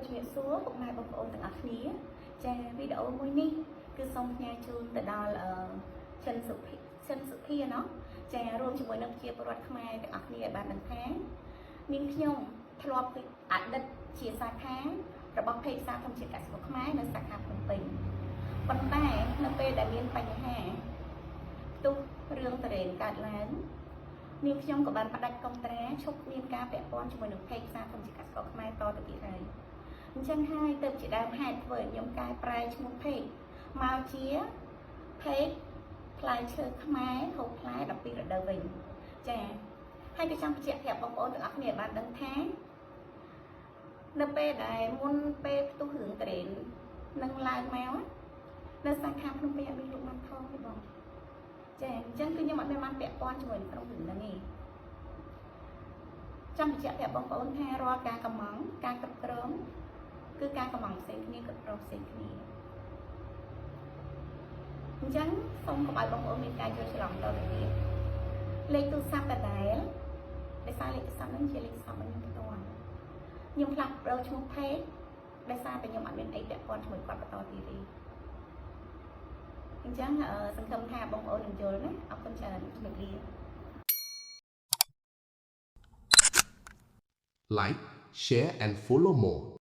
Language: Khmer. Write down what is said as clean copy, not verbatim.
ជំរាបសួរពុកម៉ែបងប្អូនទាំងអស់គ្នាចាវីដេអូមួយនេះគឺសូមផ្ញើជូនទៅដល់ចិនសុភាเนาะចារួមជាមួយនឹងជាពលរដ្ឋខ្មែរទាំងអស់គ្នាឲ្យបានដឹងថានាងខ្ញុំធ្លាប់គឺអតីតជាសាខារបស់ភេកសាធម្មជាតិកសិករខ្មែរនៅសាខាភ្នំពេញប៉ុន្តែនៅពេលដែលមានបញ្ហាផ្ទុះរឿងតរេនកើតឡើងនាងខ្ញុំក៏បានផ្ដាច់កុងត្រាឈប់មានការពាក់ព័ន្ធជាមួយនឹងភេកសាធម្មជាតិកសិករខ្មែរតទៅទៀតហើយអញ្ចឹងហើយទៅជាដើមហេតុធ្វើឲ្យខ្ញុំកែប្រែឈ្មោះភេកមកជាភេកផ្លែឈើខ្មែរហូបផ្លែ12រដូវវិញចាហើយក៏ចង់បញ្ជាក់ប្រាប់បងប្អូនទាំងអស់គ្នាបានដឹងថានៅពេលដែលមុនពេលផ្ទុះរឿងតរេននឹងឡើងមកនៅសាខាភ្នំពេញអត់មានលោកបានថងទេបងចាអញ្ចឹងគឺខ្ញុំអត់មានបានពាក់ព័ន្ធជាមួយក្នុងរឿងហ្នឹងទេចង់បញ្ជាក់ប្រាប់បងប្អូនថារាល់ការកម្មង់ការគ្រប់គ្រងគឺការកម្មង់ផ្សេងគ្នាគ្រប់គ្រងផ្សេងគ្នាអញ្ចឹងសូមកុំឲ្យបងប្អូនមានការយល់ច្រឡំដល់ទៅទៀតលេខទូរស័ព្ទដដែលដោយសារលេខទូរស័ព្ទហ្នឹងជាលេខទូរស័ព្ទរបស់ខ្ញុំផ្ទាល់ខ្ញុំផ្លាស់ប្ដូរឈ្មោះភេកដោយសារតែខ្ញុំអត់មានអីពាក់ព័ន្ធជាមួយគាត់បន្តទៀតទេអញ្ចឹងសង្ឃឹមថាបងប្អូននឹងយល់ណាអរគុណច្រើនជំរាបលា Like, share and follow more.